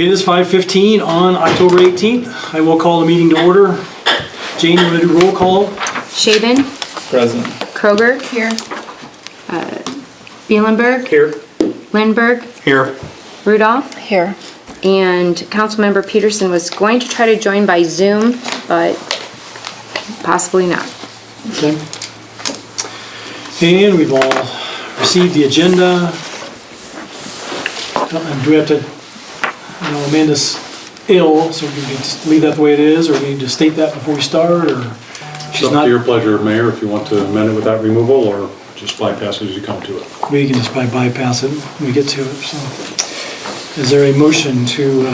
It is 5:15 on October 18th. I will call the meeting to order. Jane, you want to do roll call? Shaven. Present. Kroger. Here. Bielenberg. Here. Lindberg. Here. Rudolph. Here. And Councilmember Peterson was going to try to join by Zoom, but possibly not. Okay. And we've all received the agenda. And do we have to, Amanda's ill, so we can just leave that the way it is, or we need to state that before we start, or It's she's up not? to your pleasure, Mayor, if you want to amend it with that removal, or just bypass it as you come to it. We can just bypass it when we get to it, so. Is there a motion to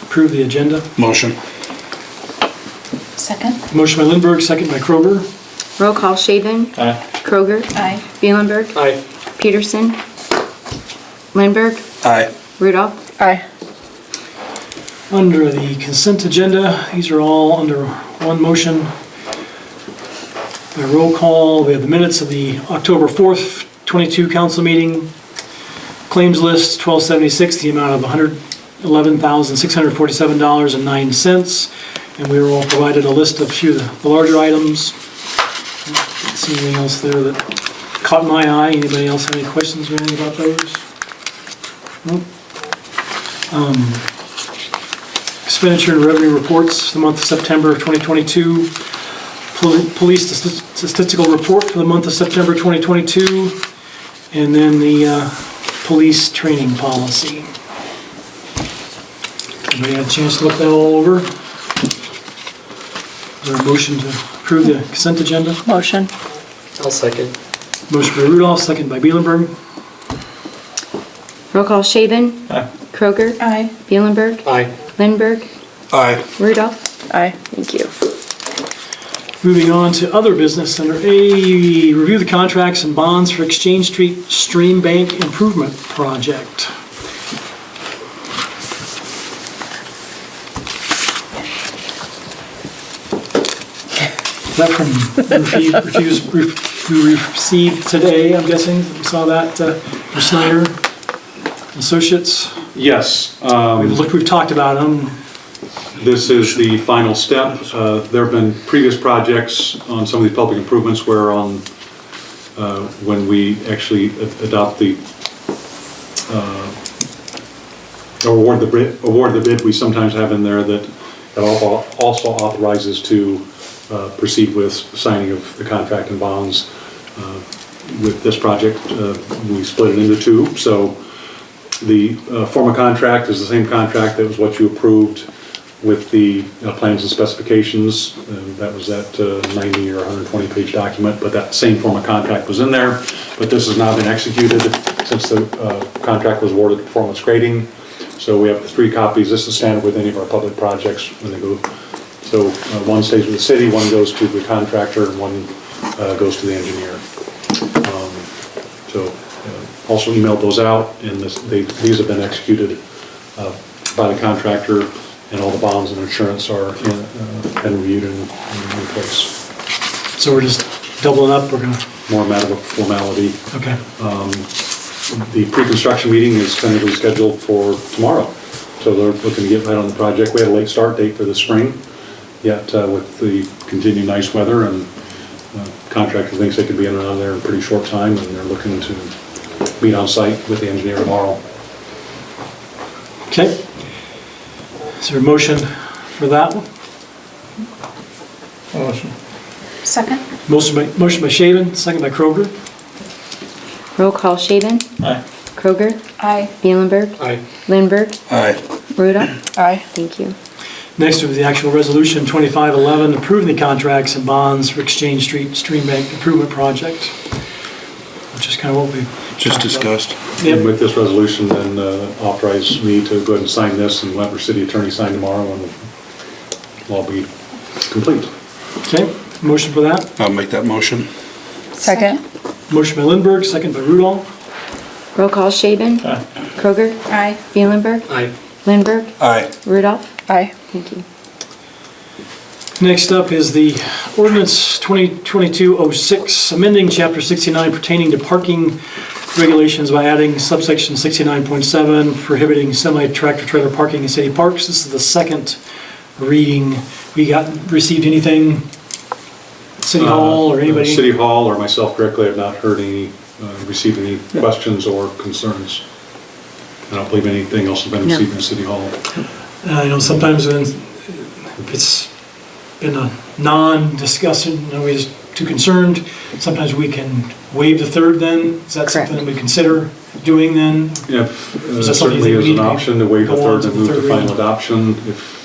approve the agenda? Motion. Second. Motion by Lindberg, second by Kroger. Roll call. Shaven. Aye. Kroger. Aye. Bielenberg. Aye. Peterson. Lindberg. Aye. Rudolph. Aye. Under the consent agenda, these are all under one motion. By roll call, we have the minutes of the October 4th, 22 council meeting. Claims list 1276, the amount of $111,647.09. And we were all provided a list of a few of the larger items. Didn't see anything else there that caught my eye. Anybody else have any questions or anything about those? Nope. Expenditure and revenue reports for the month of September of 2022. Police statistical report for the month of September 2022. And then the police training policy. Anybody had a chance to look that all over? Is there a motion to approve the consent agenda? Motion. I'll second. Motion by Rudolph, second by Bielenberg. Roll call. Shaven. Aye. Kroger. Aye. Bielenberg. Aye. Lindberg. Aye. Rudolph. Aye. Thank you. Moving on to other business, under A, review the contracts and bonds for Exchange Street Stream Bank Improvement Project. Is that from we received today, I'm guessing? We saw that from Snyder Associates? Yes, We've talked about them. this is the final step. There have been previous projects on some of these public improvements where when we actually adopt the, award the bid, we sometimes have in there that also authorizes to proceed with signing of the contract and bonds. With this project, we split it into two. So the former contract is the same contract that was what you approved with the plans and specifications. That was that 90 or 120 page document, but that same form of contract was in there. But this has now been executed since the contract was awarded performance grading. So we have 3 copies. This is standard with any of our public projects when they go. So one stays with the city, one goes to the contractor, and one goes to the engineer. Also emailed those out, and these have been executed by the contractor, and all the bonds and insurance are been reviewed and in place. So we're just doubling up, we're gonna, More a matter of formality. okay. The pre-construction meeting is tentatively scheduled for tomorrow, so they're looking to get right on the project. We had a late start date for the spring, yet with the continued nice weather, and contractor thinks they could be in and out of there in a pretty short time, and they're looking to meet on site with the engineer tomorrow. Okay. Is there a motion for that one? Motion. Second. Motion by Shaven, second by Kroger. Roll call. Shaven. Aye. Kroger. Aye. Bielenberg. Aye. Lindberg. Aye. Rudolph. Aye. Thank you. Next is the actual resolution 2511, approving the contracts and bonds for Exchange Street Stream Bank Improvement Project, which is kind of what we Just discussed. Yep. And with this resolution, then authorize me to go ahead and sign this, and let our city attorney sign tomorrow, and it'll all be complete. Okay, motion for that. I'll make that motion. Second. Motion by Lindberg, second by Rudolph. Roll call. Shaven. Aye. Kroger. Aye. Bielenberg. Aye. Lindberg. Aye. Rudolph. Aye. Thank you. Next up is the ordinance 2022-06, amending chapter 69 pertaining to parking regulations by adding subsection 69.7 prohibiting semi-tractor trailer parking in city parks. This is the second reading. Received anything, City Hall or anybody? City Hall or myself directly have not heard received any questions or concerns. I don't believe anything else has been No. received in City Hall. I know sometimes when it's been a non-discussion, nobody's too concerned, sometimes we can waive the third then? Is that something that we consider doing then? Yeah, Is that something you certainly think we is need an to option to waive the go on third to and the move to third final reading? adoption. If,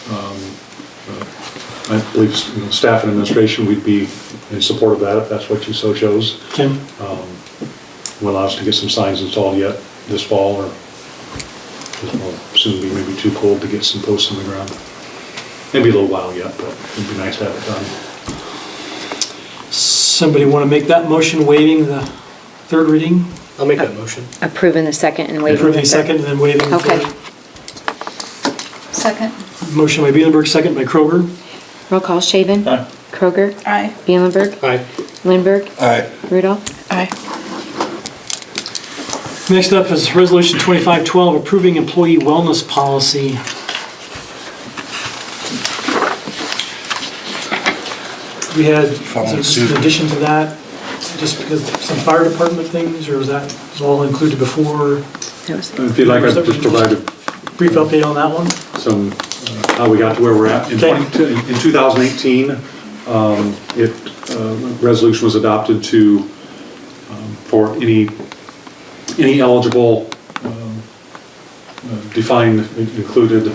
I believe staff and administration, we'd be in support of that if that's what you so chose. Kim? Will allow us to get some signs installed yet this fall, or it'll soon be maybe too cold to get some posts in the ground. Maybe a little while yet, but it'd be nice to have it done. Somebody want to make that motion waiving the third reading? I'll make that motion. Approving the second and waiving Approve the the third. second and then waiving the Okay. third. Second. Motion by Bielenberg, second by Kroger. Roll call, Shaven. Aye. Kroger. Aye. Bielenberg. Aye. Lindberg. Aye. Rudolph. Aye. Next up is Resolution 2512, approving employee wellness policy. We had, is there just in addition to that, just because some fire department things, or was that all included before? That was- If you'd like, I'd just provide Brief update on that one? some, how we got to where we're at. In Okay. 2018, resolution was adopted to, for any eligible, defined, included,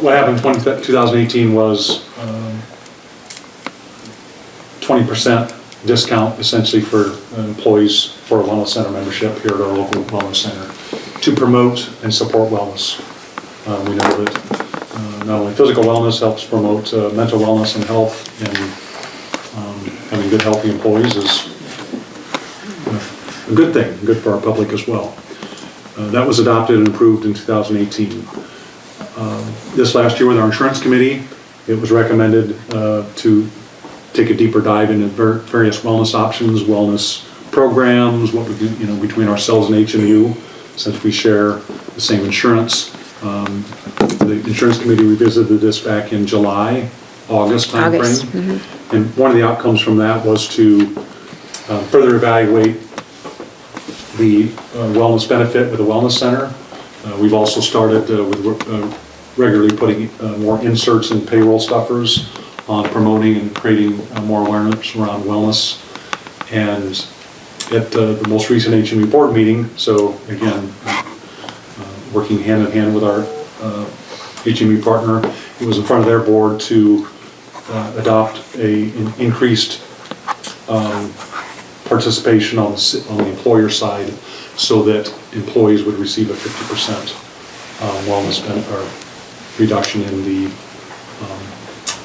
what happened in 2018 was 20% discount essentially for employees for a wellness center membership here at our local wellness center to promote and support wellness. We know that not only physical wellness helps promote mental wellness and health, and having good, healthy employees is a good thing, good for our public as well. That was adopted and approved in 2018. This last year with our insurance committee, it was recommended to take a deeper dive into various wellness options, wellness programs, what we do, between ourselves and H&U, since we share the same insurance. The insurance committee revisited this back in July, August timeframe. And one of the outcomes from that was to further evaluate the wellness benefit with the wellness center. We've also started with regularly putting more inserts in payroll stuffers on promoting and creating more awareness around wellness. And at the most recent HME board meeting, so again, working hand in hand with our HME partner, it was in front of their board to adopt an increased participation on the employer side so that employees would receive a 50% wellness or reduction in the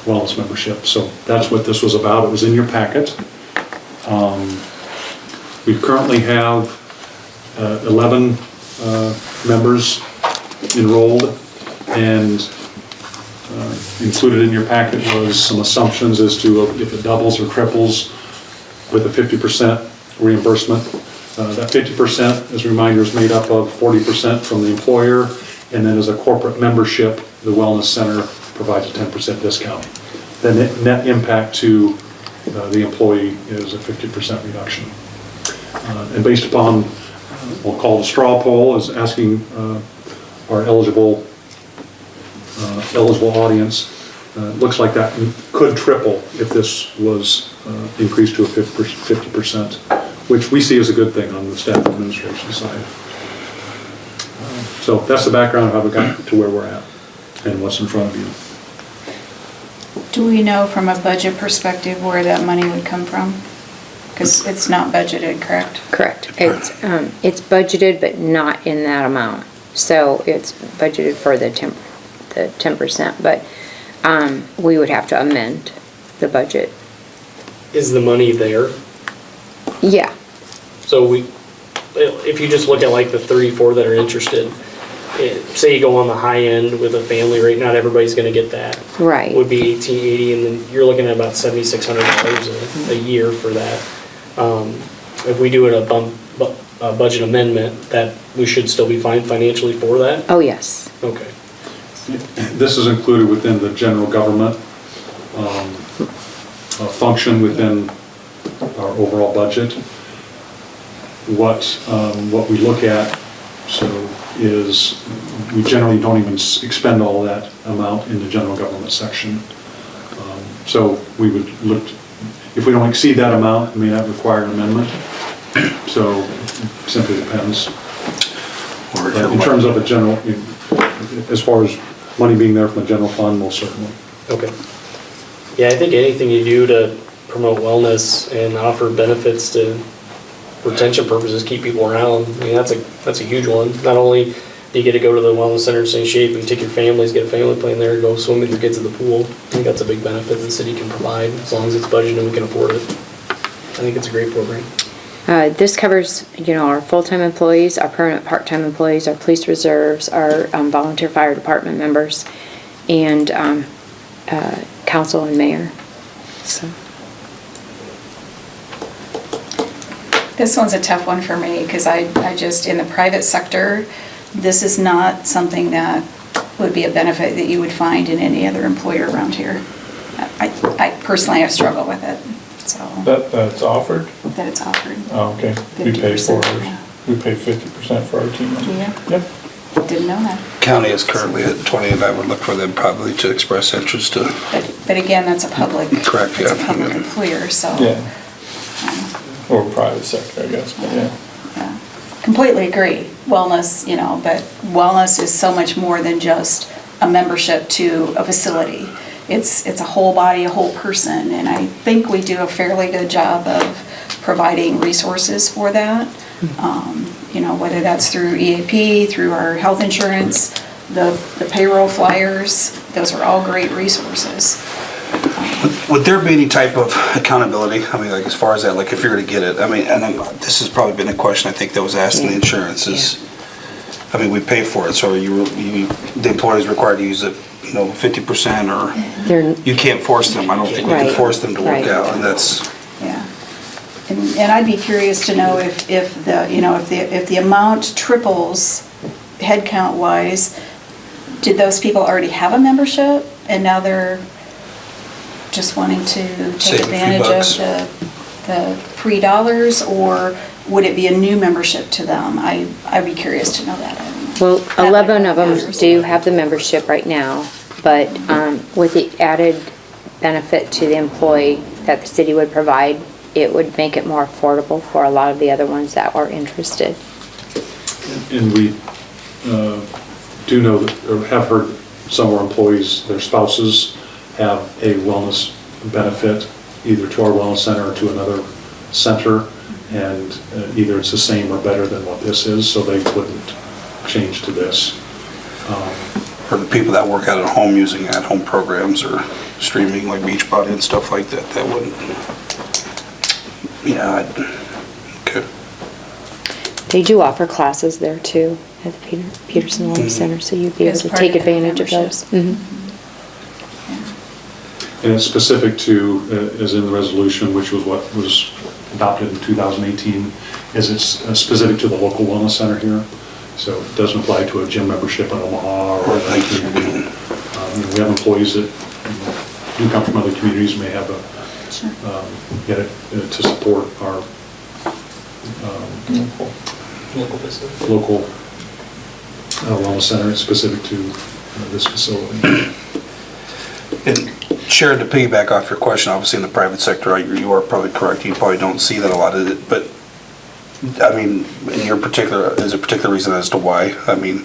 wellness membership. So that's what this was about. It was in your packet. We currently have 11 members enrolled, and included in your packet was some assumptions as to if it doubles or triples with a 50% reimbursement. That 50%, as a reminder, is made up of 40% from the employer, and then as a corporate membership, the wellness center provides a 10% discount. The net impact to the employee is a 50% reduction. And based upon, we'll call it a straw poll, is asking our eligible audience, looks like that could triple if this was increased to a 50%, which we see as a good thing on the staff administration side. So that's the background of how we got to where we're at and what's in front of you. Do we know from a budget perspective where that money would come from? Because it's not budgeted, correct? Correct. It's budgeted, but not in that amount. So it's budgeted for the 10%, but we would have to amend the budget. Is the money there? Yeah, So if you just look at like the 34 that are interested, say you go on the high end with a family rate, not everybody's gonna get that. right. Would be 1880, and then you're looking at about $7,600 a year for that. if we do a budget amendment, that we should still be fine financially for that? Oh, yes. Okay. This is included within the general government function within our overall budget. What we look at, so is we generally don't even expend all that amount in the general government section. So we would look, if we don't exceed that amount, it may not require an amendment. So it simply depends. But in terms of a general, as far as money being there from the general fund, most certainly. Okay. Yeah, I think anything you do to promote wellness and offer benefits to retention purposes, keep people around, I mean, that's a huge one. Not only do you get to go to the wellness center, stay in shape, and take your families, get a family plan there, go swim with your kids at the pool. I think that's a big benefit the city can provide, as long as it's budgeted and we can afford it. I think it's a great program. This covers, our full-time employees, our permanent part-time employees, our police reserves, our volunteer fire department members, and council and mayor. So, This one's a tough one for me, because I just, in the private sector, this is not something that would be a benefit that you would find in any other employer around here. I personally, I struggle with it, so, That's offered? that it's offered. Oh, okay. We pay for 50%, ours. yeah. We pay 50% for our team members. Do you? Yep. Didn't know that. County is currently at 20, and I would look for them probably to express interest to, But again, that's a public. Correct, It's a yeah. public employer, so. Yeah. Or private sector, I guess, but yeah. Yeah. Completely agree. Wellness, but wellness is so much more than just a membership to a facility. It's a whole body, a whole person, and I think we do a fairly good job of providing resources for that. Whether that's through EAP, through our health insurance, the payroll flyers, those are all great resources. would there be any type of accountability? I mean, like as far as that, like if you're gonna get it, I mean, and this has probably been a question I think that was asked in the insurance is, I mean, we pay for it, so the employee is required to use it, 50% or you can't force them. I don't think we can Right. force them to work Right. out, and that's, Yeah. And I'd be curious to know if the amount triples headcount wise, did those people already have a membership and now they're just wanting to take Save a few advantage bucks. of the free dollars, or would it be a new membership to them? I'd be curious to know that. well, That 11 of them matters. do have the membership right now, but with the added benefit to the employee that the city would provide, it would make it more affordable for a lot of the other ones that are interested. And we do know that, or have heard some of our employees, their spouses have a wellness benefit either to our wellness center or to another center, and either it's the same or better than what this is, so they wouldn't change to this. for the people that work out at home using at-home programs or streaming like Beachbody and stuff like that, that wouldn't, okay. They do offer classes there too at the Peterson Wellness Center, so you'd be able As to part take of their advantage of those. membership. Mhm. And it's specific to, as in the resolution, which was what was adopted in 2018, is it's specific to the local wellness center here. So it doesn't apply to a gym membership in Omaha or other community. We have employees that do come from other communities, may have Sure. get it to support our Local business. local wellness center. It's specific to this facility. And Sharon, to piggyback off your question, obviously in the private sector, you are probably correct, you probably don't see that a lot of it, but, I mean, in your particular, is a particular reason as to why? I mean,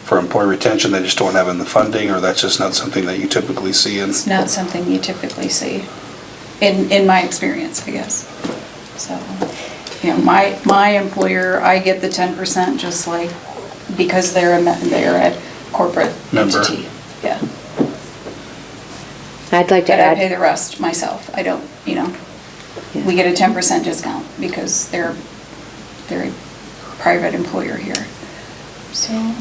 for employee retention, they just don't have in the funding, or that's just not something that you typically see in? It's not something you typically see, in my experience, I guess. So, my employer, I get the 10% just like, because they're a corporate Member. entity. Yeah. I'd like to But I pay add, the rest myself. I don't, we get a 10% discount because they're a private employer here. So,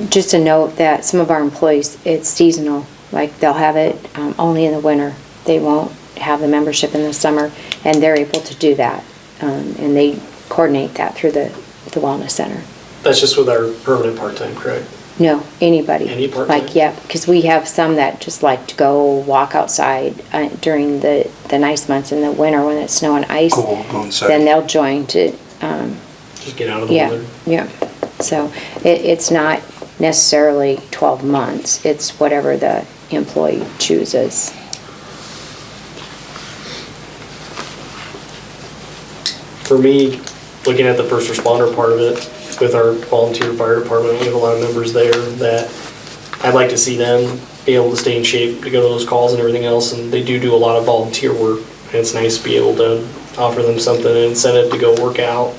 just to note that some of our employees, it's seasonal, like they'll have it only in the winter. They won't have the membership in the summer, and they're able to do that. and they coordinate that through the wellness center. That's just with our permanent part-time, correct? No, anybody. Any part-time? Like, yeah, because we have some that just like to go walk outside during the nice months in the winter when it's snow and ice. Go inside. Then they'll join to, Just get out of the yeah, weather. yeah. So it's not necessarily 12 months, it's whatever the employee chooses. For me, looking at the first responder part of it, with our volunteer fire department, we have a lot of members there that I'd like to see them be able to stay in shape to go to those calls and everything else, and they do a lot of volunteer work, and it's nice to be able to offer them something, an incentive to go work out,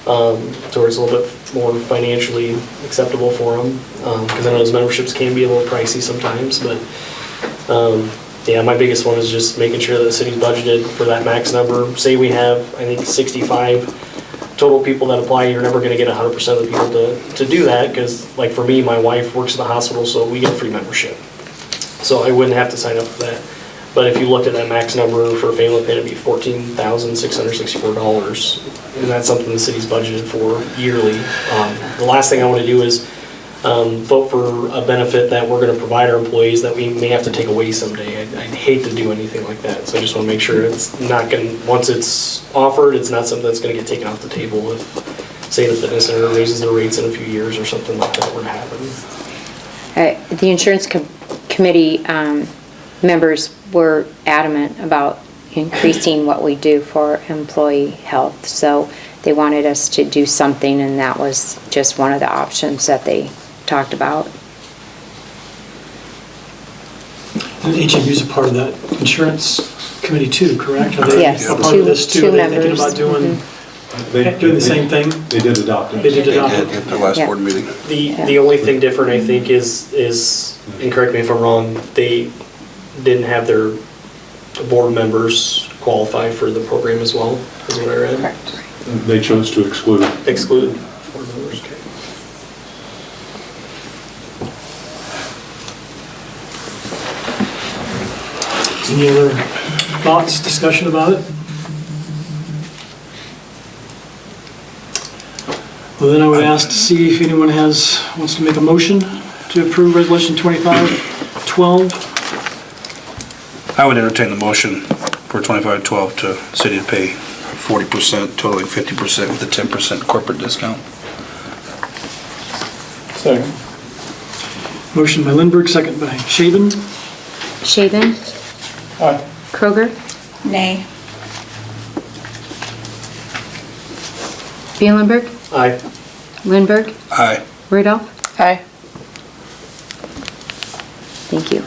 so it's a little bit more financially acceptable for them, because I know those memberships can be a little pricey sometimes, but yeah, my biggest one is just making sure that the city's budgeted for that max number. Say we have, I think, 65 total people that apply, you're never gonna get 100% of the people to do that, because like for me, my wife works at the hospital, so we get free membership. So I wouldn't have to sign up for that. But if you looked at that max number for a family plan, it'd be $14,664. And that's something the city's budgeted for yearly. The last thing I wanna do is vote for a benefit that we're gonna provide our employees that we may have to take away someday. I'd hate to do anything like that, so I just wanna make sure it's not gonna, once it's offered, it's not something that's gonna get taken off the table if, say, the fitness center raises their rates in a few years or something like that were to happen. The insurance committee members were adamant about increasing what we do for employee health, so they wanted us to do something, and that was just one of the options that they talked about. And HMU's a part of that insurance committee too, correct? Are they Yes, a part of this too? two Are they thinking members. about doing They- the same thing? They did adopt it. They did They adopt did it. at the last Yeah. board meeting. The only thing different, I think, is, and correct me if I'm wrong, they didn't have their board members qualify for the program as well, is what I read. Correct. They chose to exclude. Exclude board members, okay. Any other thoughts, discussion about it? Well, then I would ask to see if anyone wants to make a motion to approve Resolution 2512. I would entertain the motion for 2512 to city to pay 40%, totaling 50% with a 10% corporate discount. Second. Motion by Lindberg, second by Shaven. Shaven, Aye. Kroger, Nay. Bielenberg, Aye. Lindberg, Aye. Rudolph. Aye. Thank you.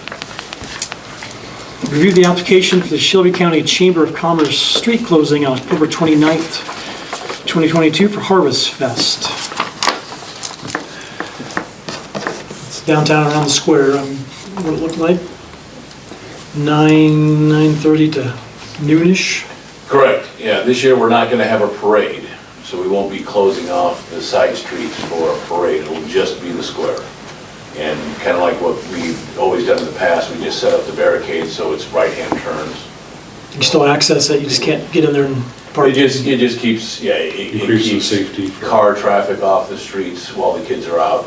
Review the application for the Shelby County Chamber of Commerce street closing on October 29th, 2022 for Harvest Fest. It's downtown around the square. What it look like? 9:30 to noonish. Correct, yeah, this year we're not gonna have a parade, so we won't be closing off the side streets for a parade, it'll just be the square. And kinda like what we've always done in the past, we just set up the barricades so it's right-hand turns. You can still access it, you just can't get in there and park. It just keeps, yeah, it Increases keeps safety for- car traffic off the streets while the kids are out,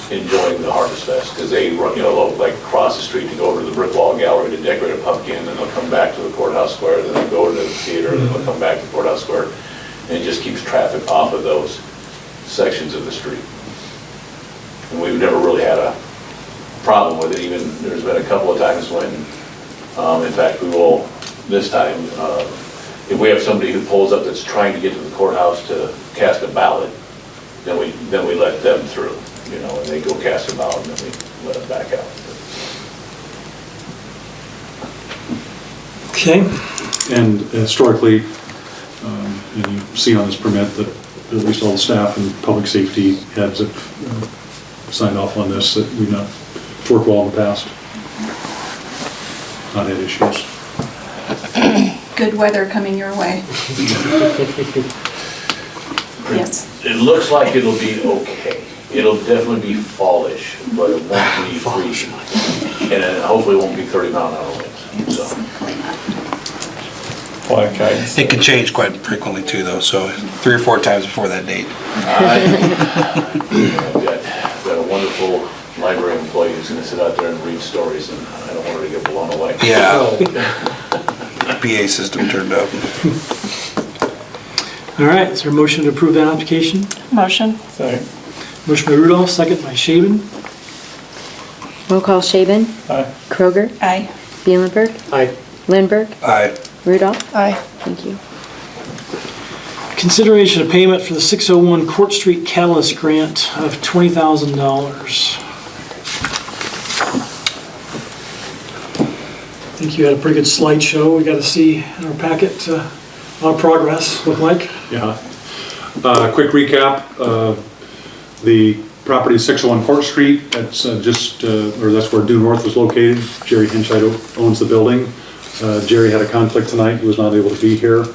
enjoying the Harvest Fest, because they run, they'll like cross the street to go over to the brick wall gallery to decorate a pumpkin, then they'll come back to the courthouse square, then they'll go to the theater, then they'll come back to the courthouse square, and it just keeps traffic off of those sections of the street. And we've never really had a problem with it, even, there's been a couple of times when, in fact, we will, this time, if we have somebody who pulls up that's trying to get to the courthouse to cast a ballot, then we let them through, and they go cast a ballot, and then we let them back out. Okay, And historically, and you see on this permit that at least all the staff and public safety heads have signed off on this, that we've not worked well in the past. Not had issues. Good weather coming your way. Yes. It looks like it'll be okay. It'll definitely be fallish, but it won't be freezing. And it hopefully won't be 30-mile-an-hour winds, so. Fly kites. It can change quite frequently too, though, so 3 or 4 times before that date. I've got a wonderful library employee who's gonna sit out there and read stories, and I don't want her to get blown away. Yeah. PA system turned up. All right, is there a motion to approve that application? Motion. Second. Motion by Rudolph, second by Shaven. Roll call Shaven, Aye. Kroger, Aye. Bielenberg, Aye. Lindberg, Aye. Rudolph. Aye. Thank you. Consideration of payment for the 601 Court Street Catalyst Grant of $20,000. I think you had a pretty good slideshow. We got to see in our packet a lot of progress, look like. Yeah. Quick recap, the property 601 Court Street, that's that's where Due North is located. Jerry Hinchite owns the building. Jerry had a conflict tonight, he was not able to be here.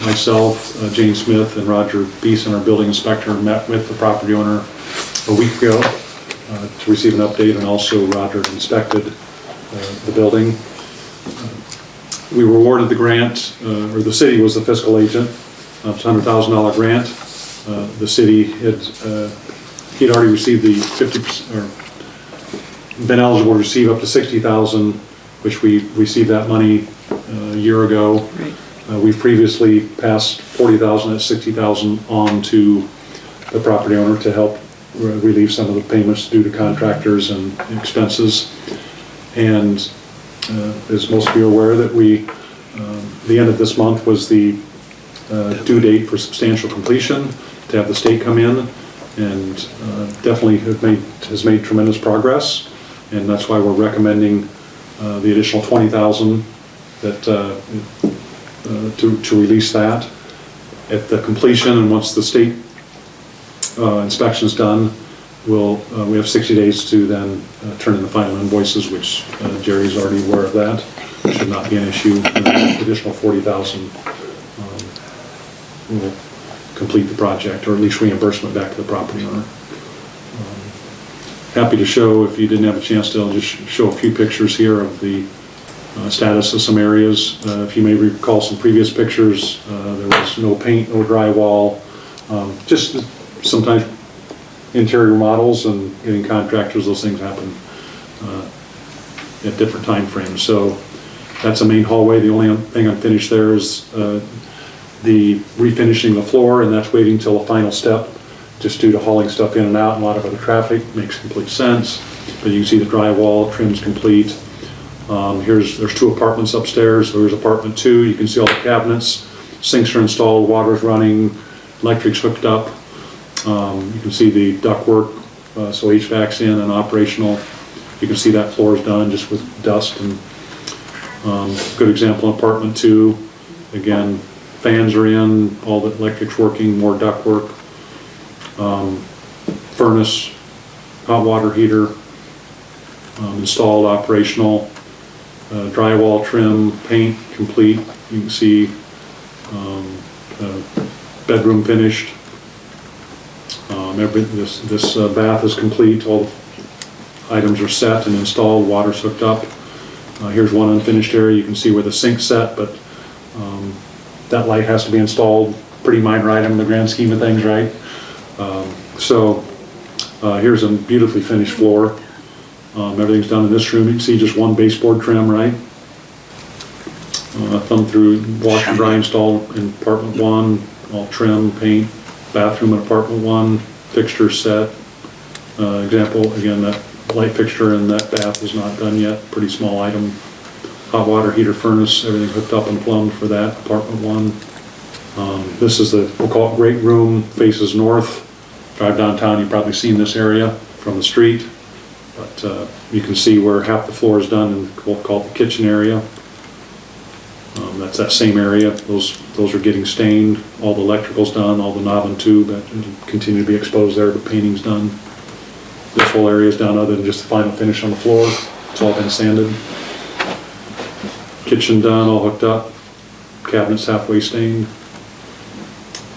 Myself, Jane Smith, and Roger Beeson, our building inspector, met with the property owner a week ago to receive an update, and also Roger inspected the building. We were awarded the grant, or the city was the fiscal agent. It's a $100,000 grant. The city he'd already received the 50%, or been eligible to receive up to $60,000, which we received that money a year ago. Right. We've previously passed $40,000 at $60,000 on to the property owner to help relieve some of the payments due to contractors and expenses. And as most of you are aware, that the end of this month was the due date for substantial completion, to have the state come in, and definitely has made tremendous progress. And that's why we're recommending the additional $20,000 that to release that. At the completion, and once the state inspection's done, we have 60 days to then turn in the final invoices, which Jerry's already aware of that. Should not be an issue. The additional $40,000 will complete the project, or at least reimbursement back to the property owner. Happy to show, if you didn't have a chance to, I'll just show a few pictures here of the status of some areas. If you may recall some previous pictures, there was no paint, no drywall, just sometimes interior models and getting contractors, those things happen at different time frames. So that's a main hallway. The only thing unfinished there is the refinishing the floor, and that's waiting till the final step, just due to hauling stuff in and out and a lot of other traffic. Makes complete sense. But you can see the drywall, trim's complete. There's 2 apartments upstairs. So here's apartment 2. You can see all the cabinets. Sinks are installed, water's running, electric's hooked up. You can see the ductwork, so HVAC's in and operational. You can see that floor's done just with dust. And good example, apartment 2. Again, fans are in, all the electric's working, more ductwork. Furnace, hot water heater installed, operational. Drywall, trim, paint complete. You can see bedroom finished. This bath is complete. All the items are set and installed. Water's hooked up. Here's one unfinished area. You can see where the sink's set, but that light has to be installed. Pretty minor item in the grand scheme of things, right? Here's a beautifully finished floor. Everything's done in this room. You can see just one baseboard trim, right? Thumb through, wash and dry installed in apartment 1, all trim, paint, bathroom in apartment 1, fixture set. Example, again, that light fixture in that bath is not done yet, pretty small item. Hot water heater, furnace, everything hooked up and plumbed for that, apartment 1. This is we'll call it great room, faces north. Drive downtown, you've probably seen this area from the street. But you can see where half the floor is done in we'll call it the kitchen area. That's that same area. Those are getting stained. All the electrical's done, all the knob and tube that continue to be exposed there. The painting's done. This whole area is done other than just the final finish on the floor. It's all been sanded. Kitchen done, all hooked up. Cabinets halfway stained.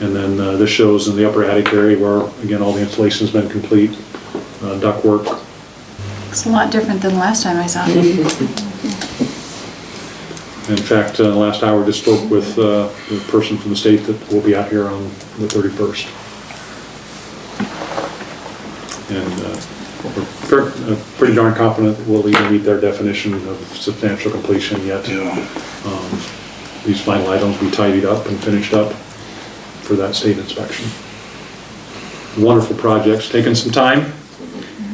And then this shows in the upper attic area where, again, all the installation's been complete. Duct work. It's a lot different than last time I saw it. In fact, the last hour just spoke with the person from the state that will be out here on the 31st. And we're pretty darn confident that we'll even meet their definition of substantial completion yet. Yeah. These final items will be tidied up and finished up for that state inspection. Wonderful projects, taken some time,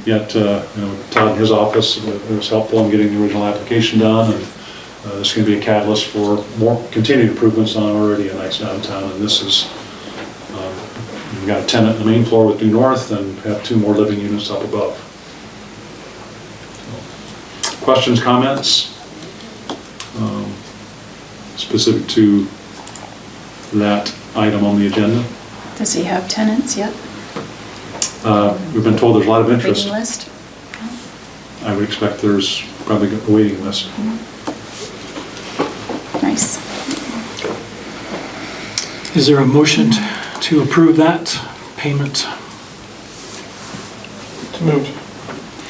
yet Todd in his office, it was helpful in getting the original application done, and this is going to be a catalyst for more continued improvements on already a nice downtown. And this is, we've got a tenant in the main floor with due north and have 2 more living units up above. Questions, comments? Specific to that item on the agenda? Does he have tenants yet? We've been told there's a lot of interest. Waiting list? I would expect there's probably a waiting list. Nice. Is there a motion to approve that payment? Moved.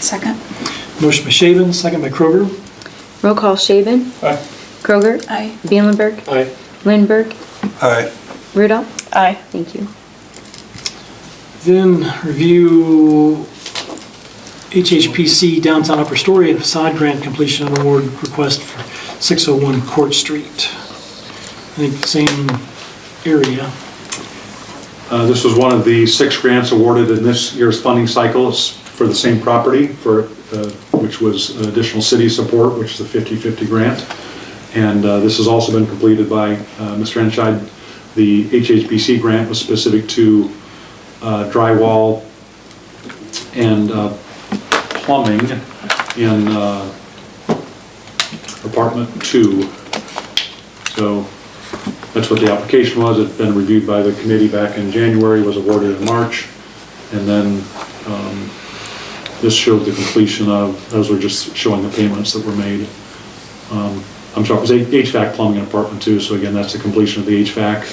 Second? Motion by Shaven, second by Kroger. Roll call Shaven, Aye. Kroger, Aye. Bielenberg, Aye. Lindberg, All right. Rudolph. Aye. Thank you. Then review HHPC Downtown Upper Story and Facade Grant Completion and Award Request for 601 Court Street. I think same area. This was one of the 6 grants awarded in this year's funding cycle. It's for the same property, which was additional city support, which is a 50-50 grant. And this has also been completed by Mr. Enscheid. The HHPC grant was specific to drywall and plumbing in apartment 2. So that's what the application was. It's been reviewed by the committee back in January, was awarded in March, and then this showed the completion of, those were just showing the payments that were made. I'm sorry, it was HVAC plumbing in apartment 2, so again, that's the completion of the HVAC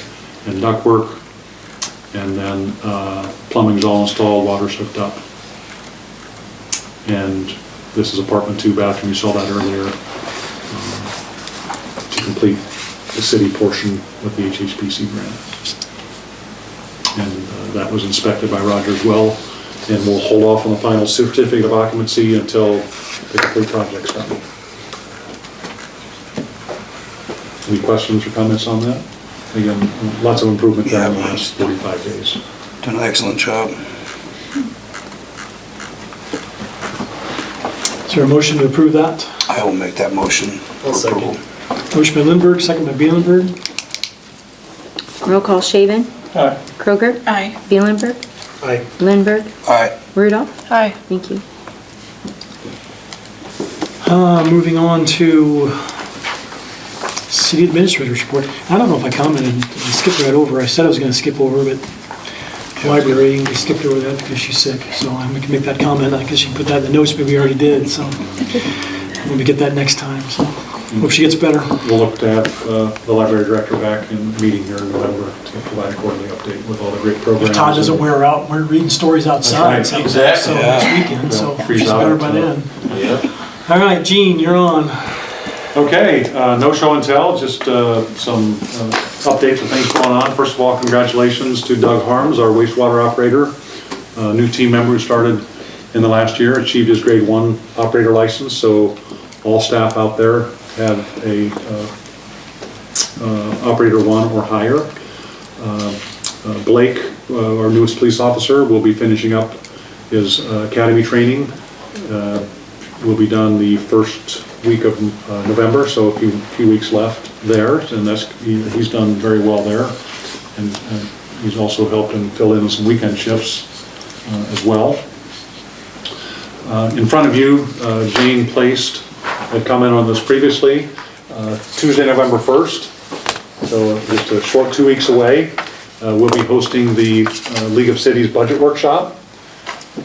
and ductwork. And then plumbing's all installed, water's hooked up. And this is apartment 2 bathroom, you saw that earlier, to complete the city portion with the HHPC grant. And that was inspected by Roger as well, and we'll hold off on the final certificate of occupancy until the complete project's done. Any questions or comments on that? Again, lots of improvement there in the last 45 days. Done an excellent job. Is there a motion to approve that? I will make that motion for I'll second. approval. Motion by Lindberg, second by Bielenberg. Roll call Shaven, Aye. Kroger, Aye. Bielenberg, Aye. Lindberg, All right. Rudolph. Aye. Thank you. Moving on to City Administrator's report. I don't know if I commented, I skipped right over. I said I was going to skip over, but library, we skipped over that because she's sick. So we can make that comment. I guess you can put that in the notes, but we already did. So when we get that next time. So hope she gets better. We'll look to have the library director back in meeting here in November to provide a quarterly update with all the great programs. If Todd doesn't wear her out, we're reading stories outside. That's right. So Exactly, next yeah. weekend, so Freeze she's out, better by then. Yeah. All right, Gene, you're on. Okay, no show and tell, just some updates of things going on. First of all, congratulations to Doug Harms, our wastewater operator, a new team member who started in the last year, achieved his grade 1 operator license. So all staff out there have a operator 1 or higher. Blake, our newest police officer, will be finishing up his academy training. Will be done the first week of November, so a few weeks left there, and he's done very well there. And he's also helped him fill in some weekend shifts as well. In front of you, Jane placed, I'd commented on this previously, Tuesday, November 1st, so just a short 2 weeks away. We'll be hosting the League of Cities Budget Workshop.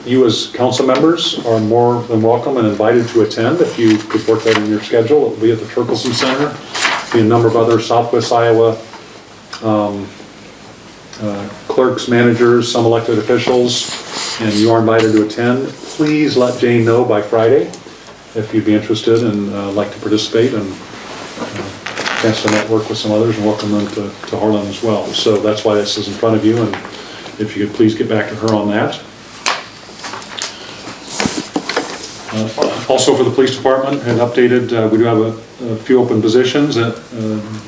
You as council members are more than welcome and invited to attend if you could work that in your schedule. It will be at the Turkelson Center. There'll be a number of other Southwest Iowa clerks, managers, some elected officials, and you are invited to attend. Please let Jane know by Friday if you'd be interested and like to participate, and chance to network with some others and welcome them to Harlan as well. So that's why this is in front of you, and if you could please get back to her on that. Also for the police department, had updated, we do have a few open positions that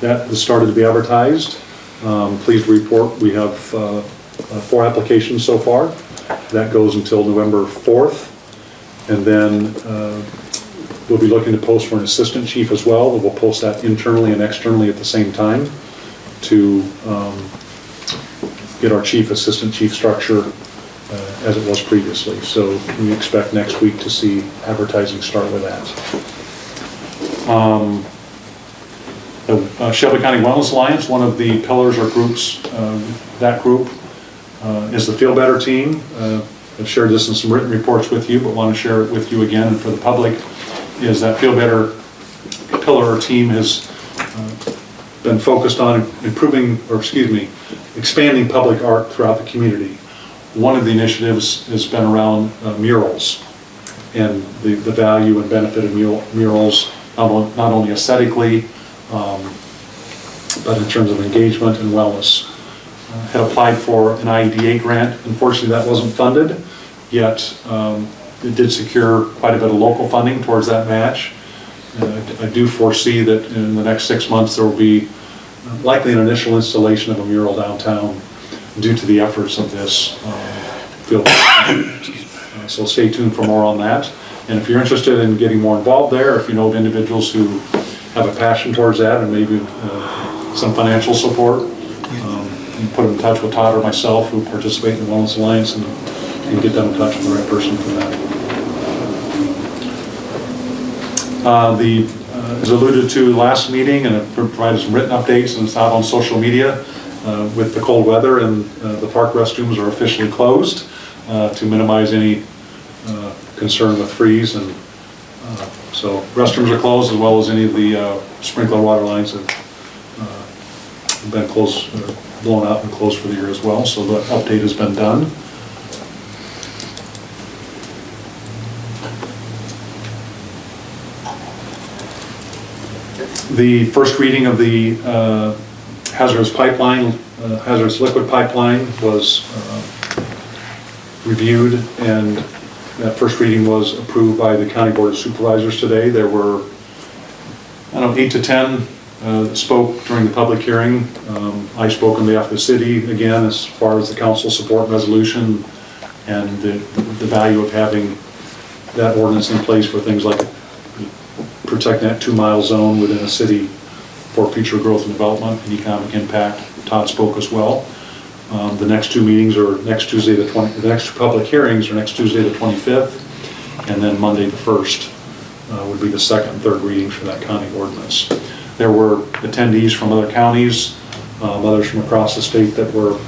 has started to be advertised. Pleased to report we have 4 applications so far. That goes until November 4th. And then we'll be looking to post for an assistant chief as well. We'll post that internally and externally at the same time to get our chief, assistant chief structure as it was previously. So we expect next week to see advertising start with that. The Shelby County Wellness Alliance, one of the pillars or groups, that group is the Feel Better team. I've shared this in some written reports with you, but want to share it with you again and for the public, is that Feel Better pillar or team has been focused on expanding public art throughout the community. One of the initiatives has been around murals and the value and benefit of murals, not only aesthetically, but in terms of engagement and wellness. Had applied for an IDA grant. Unfortunately, that wasn't funded, yet it did secure quite a bit of local funding towards that match. I do foresee that in the next 6 months there will be likely an initial installation of a mural downtown due to the efforts of this field. So stay tuned for more on that. And if you're interested in getting more involved there, if you know of individuals who have a passion towards that and maybe some financial support, you put them in touch with Todd or myself who participate in the Wellness Alliance and get them in touch with the right person for that. As alluded to last meeting, and it provided some written updates and it's out on social media, with the cold weather, and the park restrooms are officially closed to minimize any concern with freeze, and so restrooms are closed as well as any of the sprinkler water lines have been closed, blown out and closed for the year as well. So the update has been done. The first reading of the hazardous liquid pipeline was reviewed, and that first reading was approved by the County Board of Supervisors today. There were, 8 to 10 spoke during the public hearing. I spoke on behalf of the city again as far as the council support resolution and the value of having that ordinance in place for things like protecting that 2-mile zone within a city for future growth and development and economic impact. Todd spoke as well. The next 2 meetings are next Tuesday the next 2 public hearings are next Tuesday the 25th, and then Monday the 1st would be the second and third readings for that county ordinance. There were attendees from other counties, others from across the state that were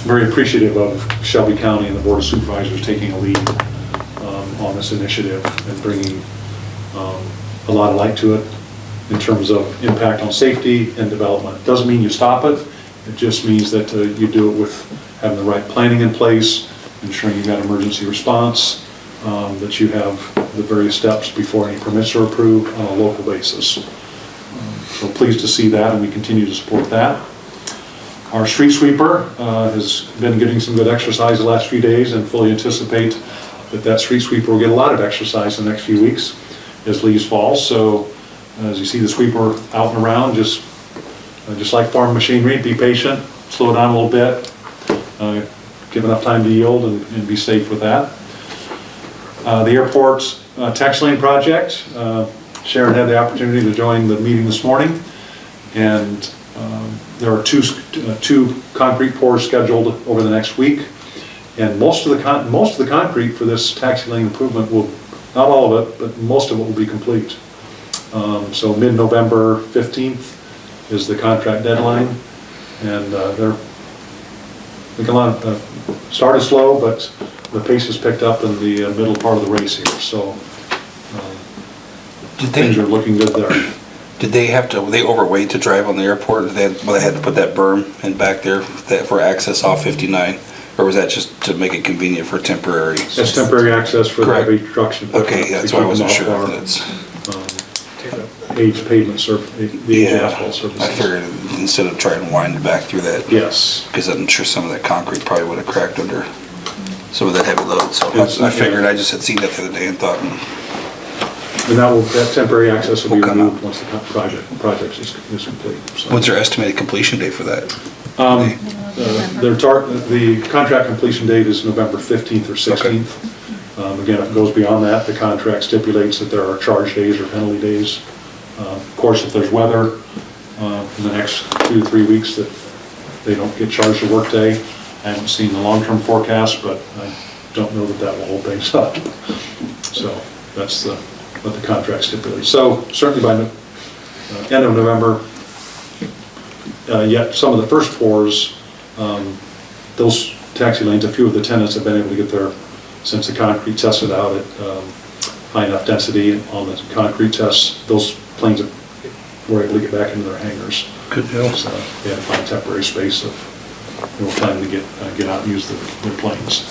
very appreciative of Shelby County and the Board of Supervisors taking a lead on this initiative and bringing a lot of light to it in terms of impact on safety and development. Doesn't mean you stop it, it just means that you do it with having the right planning in place, ensuring you've got emergency response, that you have the various steps before any permits are approved on a local basis. So pleased to see that, and we continue to support that. Our street sweeper has been getting some good exercise the last few days, and fully anticipate that street sweeper will get a lot of exercise in the next few weeks as leaves fall. So as you see the sweeper out and around, just like farm machinery, be patient, slow down a little bit, give enough time to yield and be safe with that. The airport's text lane project, Sharon had the opportunity to join the meeting this morning, and there are two concrete pours scheduled over the next week, and most of the concrete for this taxi lane improvement will, not all of it, but most of it will be complete. So mid-November 15th is the contract deadline, and they're making a lot of, started slow, but the pace has picked up in the middle part of the race here, so things are looking good there. Did were they overweight to drive on the airport? They had to put that berm in back there for access off 59? Or was that just to make it convenient for temporary? It's temporary access for the Correct. heavy trucks. Okay, yeah, that's why I wasn't sure. aged pavement the aged asphalt surfaces. I figured instead of trying to wind it back through that. Yes. Because I'm sure some of that concrete probably would have cracked under some of that heavy load, so It's- I figured, I just had seen that the other day and thought, And that temporary access will be Will come removed out. once the project is complete. So, what's their estimated completion date for that? the contract completion date is November 15th or 16th. Again, if it goes beyond that, the contract stipulates that there are charge days or penalty days. Of course, if there's weather in the next 2 to 3 weeks that they don't get charged a workday, I haven't seen the long-term forecast, but I don't know that that will hold things up. So that's what the contract stipulates. So certainly by the end of November, yet some of the first pours, those taxi lanes, a few of the tenants have been able to get there since the concrete tested out at high enough density on the concrete tests. Those planes were able to get back into their hangars. Good deal. So they had to find temporary space of, they were planning to get out and use their planes.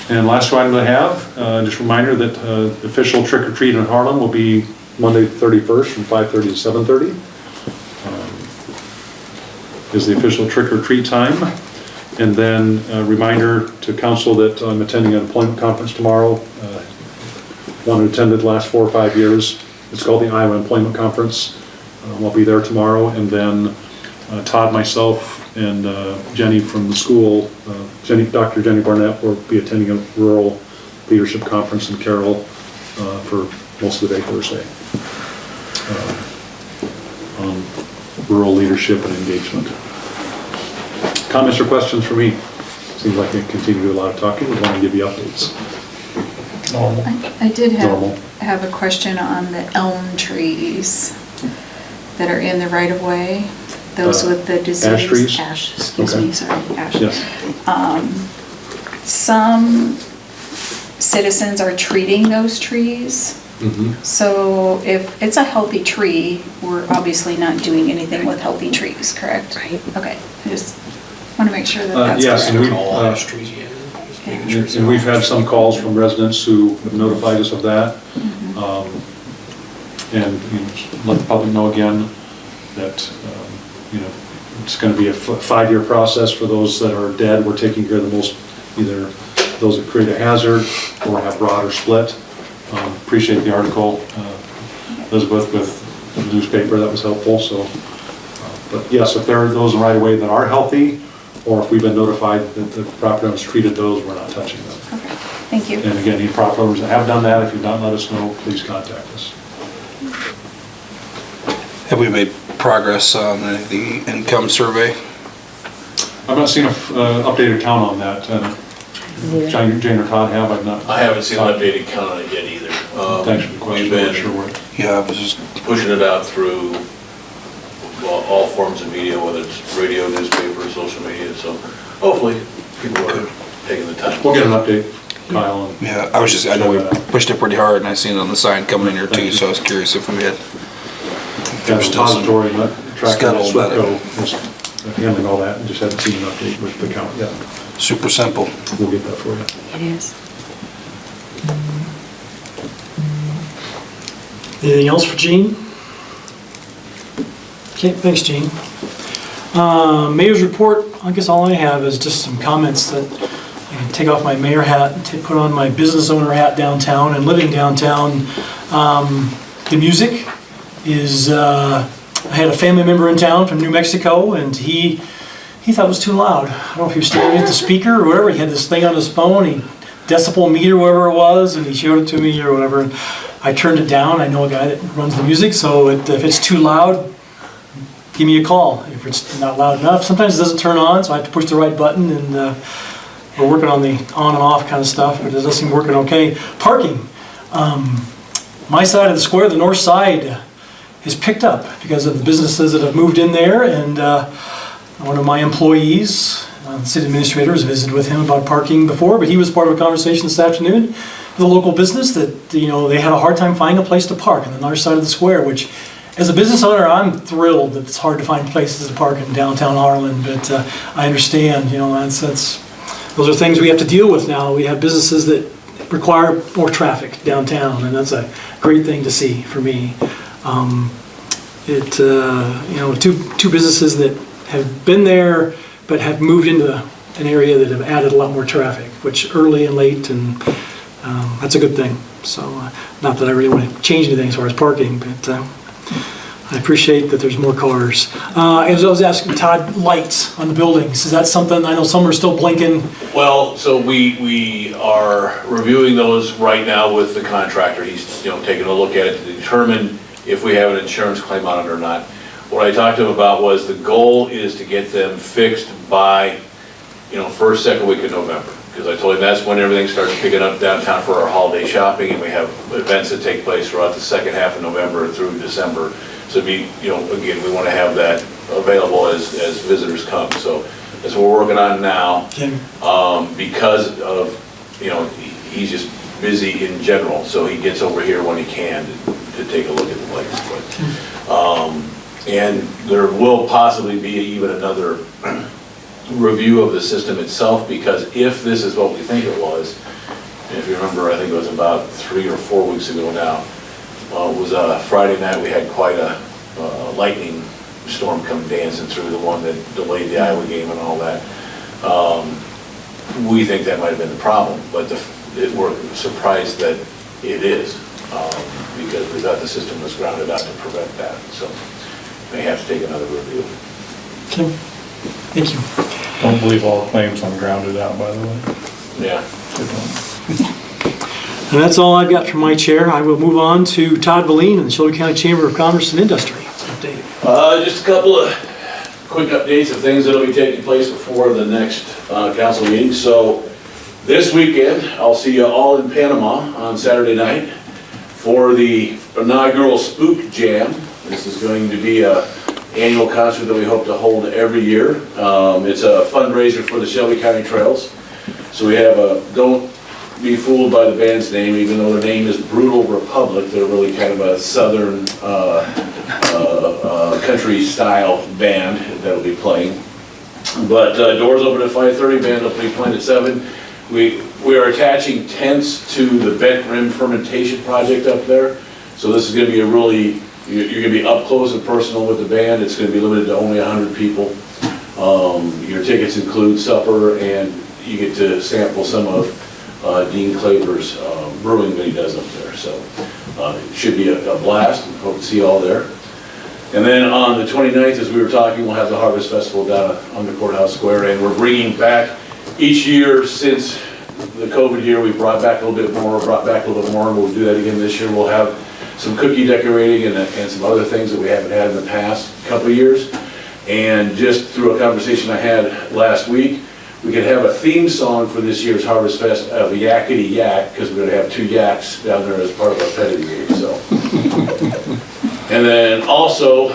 And last item I have, just a reminder that the official trick or treat in Harlan will be Monday the 31st from 5:30 to 7:30. Is the official trick or treat time. And then a reminder to council that I'm attending an employment conference tomorrow. One who attended the last 4 or 5 years. It's called the Iowa Employment Conference. I'll be there tomorrow. And then Todd, myself, and Jenny from the school, Dr. Jenny Barnett, will be attending a rural leadership conference in Carroll for most of the day Thursday on rural leadership and engagement. Comments or questions for me? Seems like I continue to do a lot of talking. We want to give you updates. Normal. I did Normal. have a question on the elm trees that are in the right-of-way, those with the disease. Ash trees? Ash, excuse Okay. me, sorry, ash. Yes. Some citizens are treating those trees. Mhm. So if it's a healthy tree, we're obviously not doing anything with healthy trees, correct? Right. Okay, I just want to make sure that that's Yes, and correct. we, All ash trees, yeah. Just making sure it's and we've had some calls from residents who have notified us of that. And let the public know again that, it's going to be a 5-year process for those that are dead. We're taking care of the most, either those that create a hazard or have rot or split. Appreciate the article, Elizabeth, with the newspaper, that was helpful, so. But yes, if there are those right away that are healthy, or if we've been notified that the property owners treated those, we're not touching them. Okay, thank you. And again, any property owners that have done that, if you've not let us know, please contact us. Have we made progress on the income survey? I've not seen an updated count on that. Jane or Todd have, I've not. I haven't seen an updated count on it yet either. Thanks for the question. We've I'm sure been we're- Yeah, I was just, pushing it out through, well, all forms of media, whether it's radio, newspaper, social media, so hopefully people are taking the time. We'll get an update, Kyle. and- yeah, I know we pushed it pretty hard and I seen it on the sign coming in here too, so I was curious if we had. That was still some depository, and that tracker, scuttle about it. SWIFTCO is handling all that, and just haven't seen an update with the count yet. Super simple. We'll get that for you. It is. Anything else for Gene? Okay, thanks, Gene. Mayor's report, I guess all I have is just some comments that I can take off my mayor hat and put on my business owner hat downtown and living downtown. The music is, I had a family member in town from New Mexico and he thought it was too loud. I don't know if he was staring at the speaker or whatever. He had this thing on his phone, decibel meter, whatever it was, and he showed it to me or whatever. And I turned it down. I know a guy that runs the music, so if it's too loud, give me a call. If it's not loud enough, sometimes it doesn't turn on, so I have to push the right button, and we're working on the on and off kind of stuff, but it does seem working okay. Parking. My side of the square, the north side, is picked up because of the businesses that have moved in there, and one of my employees, the city administrator, has visited with him about parking before, but he was part of a conversation this afternoon with a local business that, they had a hard time finding a place to park on the north side of the square, which, as a business owner, I'm thrilled that it's hard to find places to park in downtown Harlan, but I understand, that's those are things we have to deal with now. We have businesses that require more traffic downtown, and that's a great thing to see for me. Two businesses that have been there but have moved into an area that have added a lot more traffic, which early and late, and that's a good thing. So, not that I really want to change anything as far as parking, but I appreciate that there's more cars. As I was asking Todd, lights on the buildings, is that something, I know some are still blinking. Well, so we are reviewing those right now with the contractor. He's, taking a look at it to determine if we have an insurance claim on it or not. What I talked to him about was the goal is to get them fixed by, first, second week of November. Because I told him that's when everything starts picking up downtown for our holiday shopping, and we have events that take place throughout the second half of November through December. So again, we want to have that available as visitors come. So that's what we're working on now. Okay. Because of, he's just busy in general, so he gets over here when he can to take a look at the lights. But, and there will possibly be even another review of the system itself, because if this is what we think it was, and if you remember, I think it was about 3 or 4 weeks ago now, it was Friday night, we had quite a lightning storm come dancing through, the one that delayed the Iowa game and all that. We think that might have been the problem, but we're surprised that it is, because we thought the system was grounded out to prevent that. So may have to take another review. Okay, thank you. Don't believe all claims on grounded out, by the way. Yeah. Good one. And that's all I've got from my chair. I will move on to Todd Valeen and the Shoulder County Chamber of Commerce and Industry. Update. Just a couple of quick updates of things that'll be taking place before the next council meeting. So this weekend, I'll see you all in Panama on Saturday night for the inaugural Spook Jam. This is going to be an annual concert that we hope to hold every year. It's a fundraiser for the Shelby County Trails. So we have don't be fooled by the band's name, even though their name is Brutal Republic. They're really kind of a southern country style band that'll be playing. But doors open at 5:30, band will be playing at 7. We are attaching tents to the Bent Rim Fermentation Project up there. So this is going to be you're going to be up close and personal with the band. It's going to be limited to only 100 people. Your tickets include supper, and you get to sample some of Dean Claver's brewing that he does up there. So it should be a blast. Hope to see you all there. And then on the 29th, as we were talking, we'll have the Harvest Festival down on the Courthouse Square, and we're bringing back each year since the COVID year, we brought back a little bit more, and we'll do that again this year. We'll have some cookie decorating and some other things that we haven't had in the past couple of years. And just through a conversation I had last week, we could have a theme song for this year's Harvest Fest of Yakety Yak, because we're going to have 2 yaks down there as part of our petting zoo. So. And then also,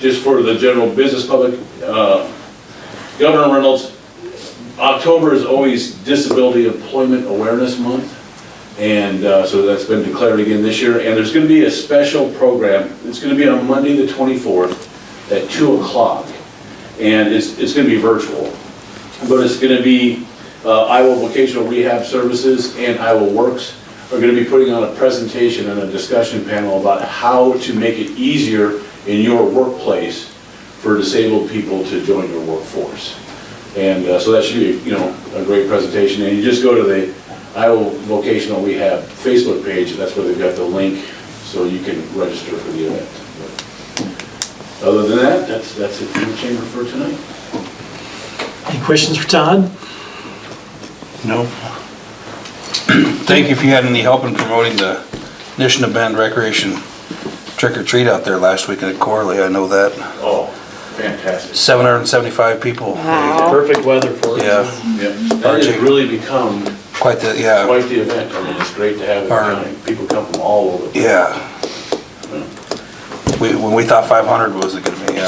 just for the general business public, Governor Reynolds, October is always Disability Employment Awareness Month. And so that's been declared again this year. And there's going to be a special program. It's going to be on Monday the 24th at 2 o'clock. And it's going to be virtual. But it's going to be Iowa Vocational Rehab Services and Iowa Works are going to be putting on a presentation and a discussion panel about how to make it easier in your workplace for disabled people to join your workforce. And so that should be, a great presentation. And you just go to the Iowa Vocational Rehab Facebook page, and that's where they've got the link, so you can register for the event. But other than that, that's it from the chamber for tonight. Any questions for Todd? No. Thank you if you had any help in promoting the Nishna Bend Recreation Trick or Treat out there last weekend at Corley. I know that. Oh, fantastic. 775 people. Wow. Perfect weather for it. Yeah. That has really become Quite the event. I mean, it's great to have it. People come from all over. Yeah. When we thought 500 was it going to be,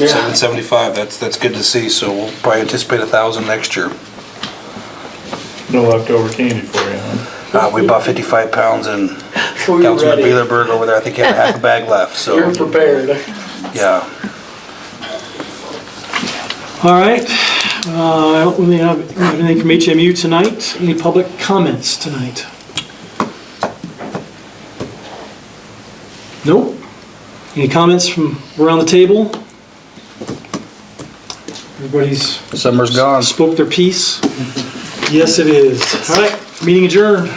775. That's good to see. So we'll probably anticipate 1,000 next year. No leftover candy for you, huh? We bought 55 pounds, and So you're Councilman ready. Beelerberg over there, I think he had half a bag left. So You're prepared. yeah. All right, I don't really have anything from HMU tonight. Any public comments tonight? Nope. Any comments from around the table? Everybody's Summer's gone. spoke their piece? Yes, it is. All right, meeting adjourned.